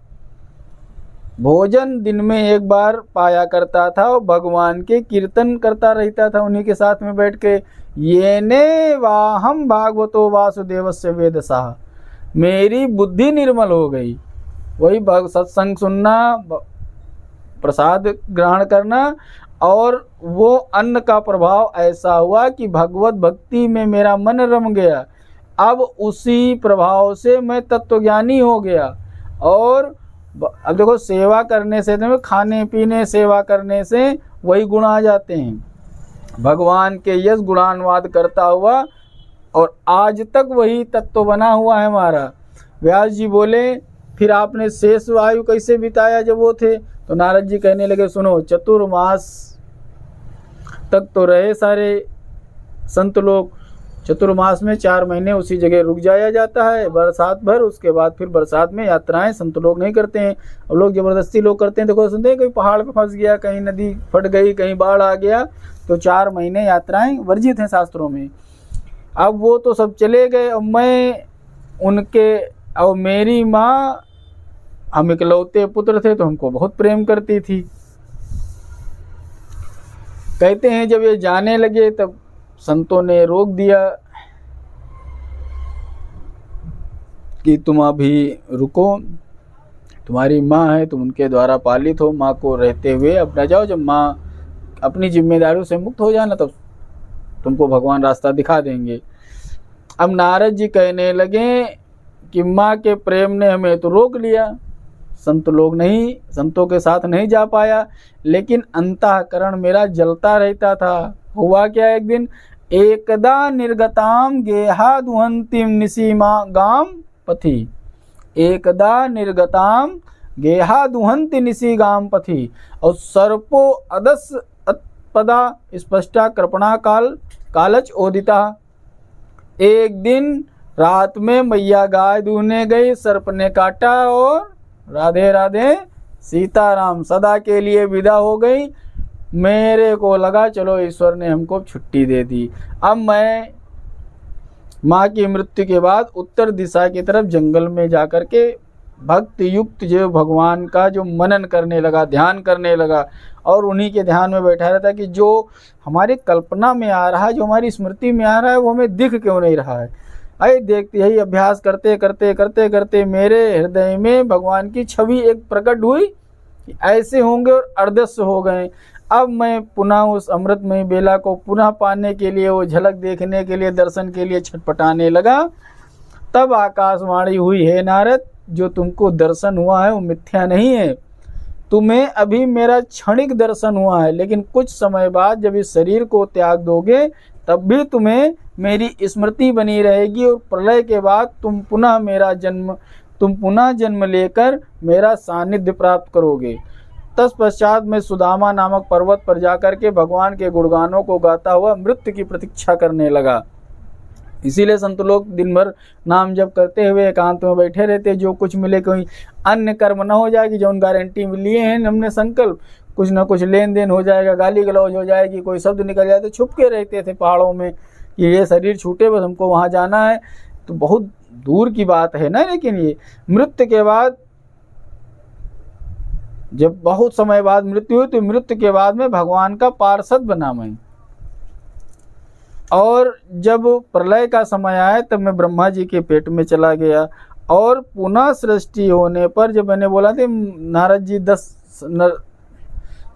भोजन दिन में एक बार पाया करता था और भगवान के कीर्तन करता रहता था उन्हीं के साथ में बैठ के। ये ने वाहम भागवतो वासुदेवस्य वेदसाह, मेरी बुद्धि निर्मल हो गई। वही सत्संग सुनना, प्रसाद ग्रहण करना, और वो अन्न का प्रभाव ऐसा हुआ कि भगवत भक्ति में मेरा मन रम गया। अब उसी प्रभाव से मैं तत्वज्ञानी हो गया। और अब देखो सेवा करने से, खाने पीने सेवा करने से वही गुण आ जाते हैं। भगवान के यश गुणानुवाद करता हुआ और आज तक वही तत्व बना हुआ है हमारा। व्यास जी बोले फिर आपने शेष आयु कैसे बिताया जब वो थे? तो नारद जी कहने लगे सुनो, चतुर्मास तक तो रहे सारे संत लोग। चतुर्मास में 4 महीने उसी जगह रुक जाया जाता है, बरसात भर। उसके बाद फिर बरसात में यात्राएं संत लोग नहीं करते हैं। अब लोग जबरदस्ती लोग करते हैं। देखो सुनते हैं कहीं पहाड़ पे फंस गया, कहीं नदी फट गई, कहीं बाढ़ आ गया, तो 4 महीने यात्राएं वर्जित हैं शास्त्रों में। अब वो तो सब चले गए। अब मैं उनके, और मेरी माँ, हम इकलौते पुत्र थे तो हमको बहुत प्रेम करती थी। कहते हैं जब ये जाने लगे तब संतों ने रोक दिया कि तुम अभी रुको, तुम्हारी माँ है, तुम उनके द्वारा पालित हो, माँ को रहते हुए अब न जाओ। जब माँ अपनी जिम्मेदारियों से मुक्त हो जाना तब तुमको भगवान रास्ता दिखा देंगे। अब नारद जी कहने लगे कि माँ के प्रेम ने हमें तो रोक लिया, संत लोग नहीं, संतों के साथ नहीं जा पाया, लेकिन अंतःकरण मेरा जलता रहता था। हुआ क्या, एक दिन एकदा निर्गताम गेहा दुहंतिम निसीमा गाम पथि, एकदा निर्गताम गेहा दुहंति निसी गाम पथि, और सर्पो अदस पदा स्पष्टा कृपणा कालच ओदिता। एक दिन रात में मैया गाय दूहने गई, सर्प ने काटा और राधे राधे सीताराम सदा के लिए विदा हो गई। मेरे को लगा चलो ईश्वर ने हमको छुट्टी दे दी। अब मैं माँ की मृत्यु के बाद उत्तर दिशा की तरफ जंगल में जाकर के भक्त युक्त जो भगवान का जो मनन करने लगा, ध्यान करने लगा, और उन्हीं के ध्यान में बैठा रहता कि जो हमारी कल्पना में आ रहा है, जो हमारी स्मृति में आ रहा है, वो हमें दिख क्यों नहीं रहा है। अरे देखते यही अभ्यास करते करते करते करते मेरे हृदय में भगवान की छवि एक प्रकट हुई, ऐसे होंगे और अदृश्य हो गए। अब मैं पुनः उस अमृतमयी बेला को पुनः पाने के लिए, वो झलक देखने के लिए, दर्शन के लिए छटपटाने लगा। तब आकाशवाणी हुई, हे नारद, जो तुमको दर्शन हुआ है वो मिथ्या नहीं है। तुम्हें अभी मेरा क्षणिक दर्शन हुआ है, लेकिन कुछ समय बाद जब इस शरीर को त्याग दोगे तब भी तुम्हें मेरी स्मृति बनी रहेगी, और प्रलय के बाद तुम पुनः जन्म लेकर मेरा सानिध्य प्राप्त करोगे। तत्पश्चात मैं सुदामा नामक पर्वत पर जाकर के भगवान के गुणगानों को गाता हुआ मृत्यु की प्रतीक्षा करने लगा। इसीलिए संत लोग दिन भर नाम जप करते हुए एकांत में बैठे रहते। जो कुछ मिले, कोई अन्य कर्म न हो जाएगी, जो उन गारंटी लिए हैं हमने संकल्प, कुछ न कुछ लेन देन हो जाएगा, गाली गलौज हो जाएगी, कोई शब्द निकल जाए, तो छुप के रहते थे पहाड़ों में कि ये शरीर छूटे, बस हमको वहाँ जाना है। तो बहुत दूर की बात है ना, लेकिन ये मृत्यु के बाद जब बहुत समय बाद मृत्यु हुई तो मृत्यु के बाद में भगवान का पार्षद बना मैं। और जब प्रलय का समय आया तब मैं ब्रह्मा जी के पेट में चला गया। और पुनः सृष्टि होने पर जब मैंने बोला था नारद जी 10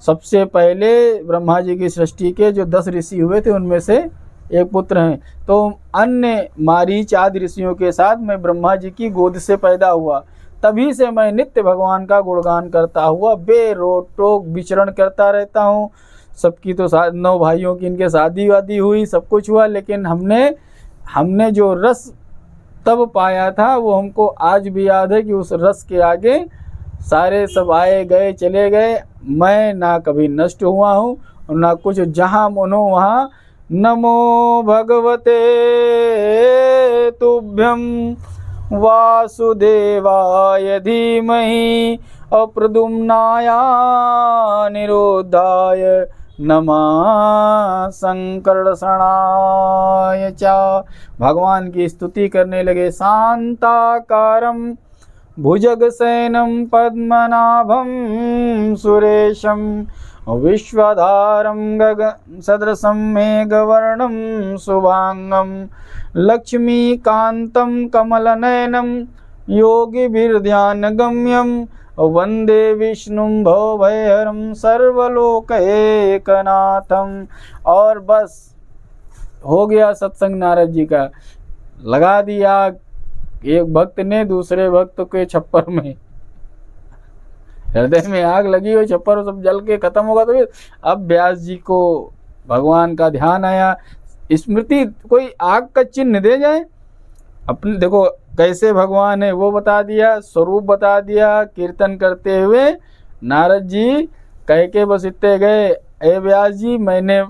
सबसे पहले ब्रह्मा जी की सृष्टि के जो 10 ऋषि हुए थे उनमें से एक पुत्र हैं, तो अन्य मारीच आदि ऋषियों के साथ मैं ब्रह्मा जी की गोद से पैदा हुआ। तभी से मैं नित्य भगवान का गुणगान करता हुआ बेरोक टोक विचरण करता रहता हूँ। सबकी तो 9 भाइयों की इनके शादी वादी हुई, सब कुछ हुआ, लेकिन हमने जो रस तब पाया था वो हमको आज भी याद है कि उस रस के आगे सारे सब आए गए चले गए। मैं ना कभी नष्ट हुआ हूँ और ना कुछ, जहाँ मनो वहाँ। नमो भगवते तुभ्यं वासुदेवाय धीमहि अप्रद्युम्नाय निरोधाय नमः संकर्षणाय च। भगवान की स्तुति करने लगे। शांताकारं भुजगशयनं पद्मनाभं सुरेशं विश्वधारं गगनसदृशं मेघवर्णं शुभांगं लक्ष्मीकान्तं कमलनयनं योगिभिर्ध्यानगम्यं वंदे विष्णुं भवभयहरं सर्वलोकैकनाथं। और बस हो गया सत्संग नारद जी का। लगा दिया एक भक्त ने दूसरे भक्त के छप्पर में, हृदय में आग लगी हो, छप्पर सब जल के खत्म होगा। तो अब व्यास जी को भगवान का ध्यान आया। स्मृति कोई आग का चिन्ह दे जाए अपने, देखो कैसे भगवान है वो बता दिया, स्वरूप बता दिया। कीर्तन करते हुए नारद जी कह के बस इतने गए, ए व्यास जी मैंने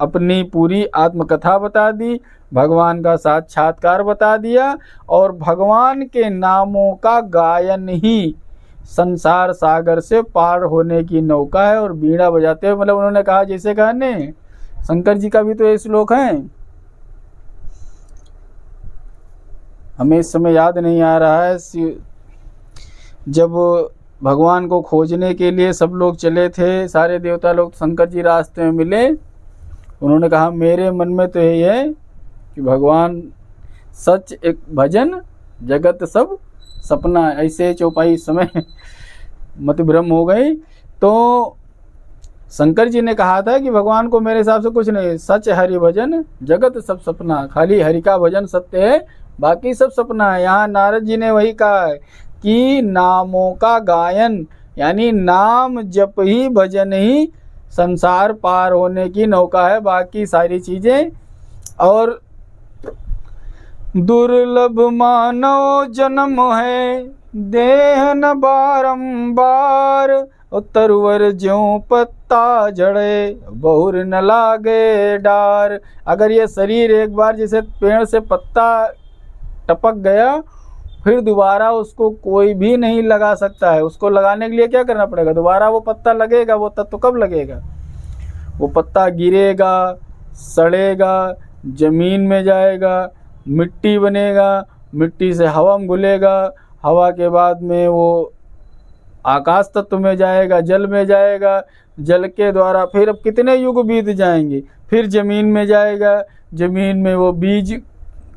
अपनी पूरी आत्मकथा बता दी, भगवान का साक्षात्कार बता दिया, और भगवान के नामों का गायन ही संसार सागर से पार होने की नौका है। और बीड़ा बजाते हुए, मतलब उन्होंने कहा जैसे कहा ने, शंकर जी का भी तो ये श्लोक है, हमें इस समय याद नहीं आ रहा है। जब भगवान को खोजने के लिए सब लोग चले थे, सारे देवता लोग, शंकर जी रास्ते में मिले, उन्होंने कहा मेरे मन में तो यही है कि भगवान सच एक भजन जगत सब सपना। ऐसे चौपाई समय मत भ्रम हो गई। तो शंकर जी ने कहा था कि भगवान को मेरे हिसाब से कुछ नहीं, सच हरि भजन जगत सब सपना, खाली हरि का भजन सत्य है, बाकी सब सपना है। यहाँ नारद जी ने वही कहा है कि नामों का गायन, यानी नाम जप ही भजन ही संसार पार होने की नौका है, बाकी सारी चीजें। और दुर्लभ मानव जन्म है देह न बारंबार, तरवर ज्यों पत्ता झड़े बहुर न लागे डार। अगर ये शरीर एक बार जैसे पेड़ से पत्ता टपक गया, फिर दोबारा उसको कोई भी नहीं लगा सकता है। उसको लगाने के लिए क्या करना पड़ेगा, दोबारा वो पत्ता लगेगा। वो तत्व कब लगेगा, वो पत्ता गिरेगा, सड़ेगा, जमीन में जाएगा, मिट्टी बनेगा, मिट्टी से हवा में घुलेगा, हवा के बाद में वो आकाश तत्व में जाएगा, जल में जाएगा, जल के द्वारा फिर अब कितने युग बीत जाएंगे, फिर जमीन में जाएगा, जमीन में वो बीज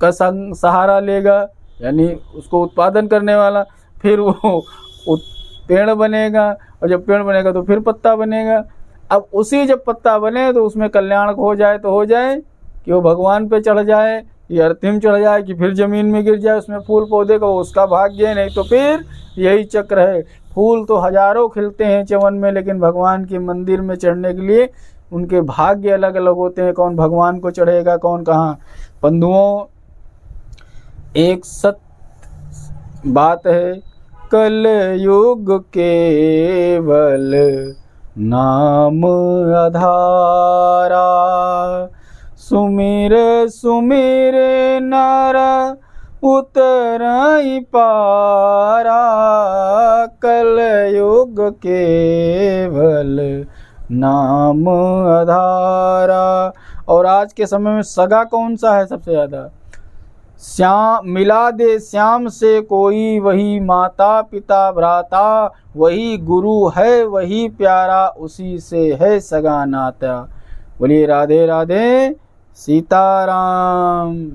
का सहारा लेगा, यानी उसको उत्पादन करने वाला, फिर वो पेड़ बनेगा, और जब पेड़ बनेगा तो फिर पत्ता बनेगा। अब उसी जब पत्ता बने तो उसमें कल्याण हो जाए तो हो जाए कि वो भगवान पे चढ़ जाए, या अर्थिम चढ़ जाए, कि फिर जमीन में गिर जाए, उसमें फूल पौधे का उसका भाग्य है। नहीं तो फिर यही चक्र है। फूल तो हजारों खिलते हैं चवन में, लेकिन भगवान के मंदिर में चढ़ने के लिए उनके भाग्य अलग अलग होते हैं, कौन भगवान को चढ़ेगा कौन कहाँ। बंधुओं, एक सत्य बात है, कल युग केवल नाम आधारा, सुमिर सुमिर नर उतराई पारा, कल युग केवल नाम आधारा। और आज के समय में सगा कौन सा है सबसे ज़्यादा, श्याम मिला दे श्याम से कोई, वही माता पिता भ्राता, वही गुरु है वही प्यारा, उसी से है सगा नाता। बोलिए राधे राधे सीताराम।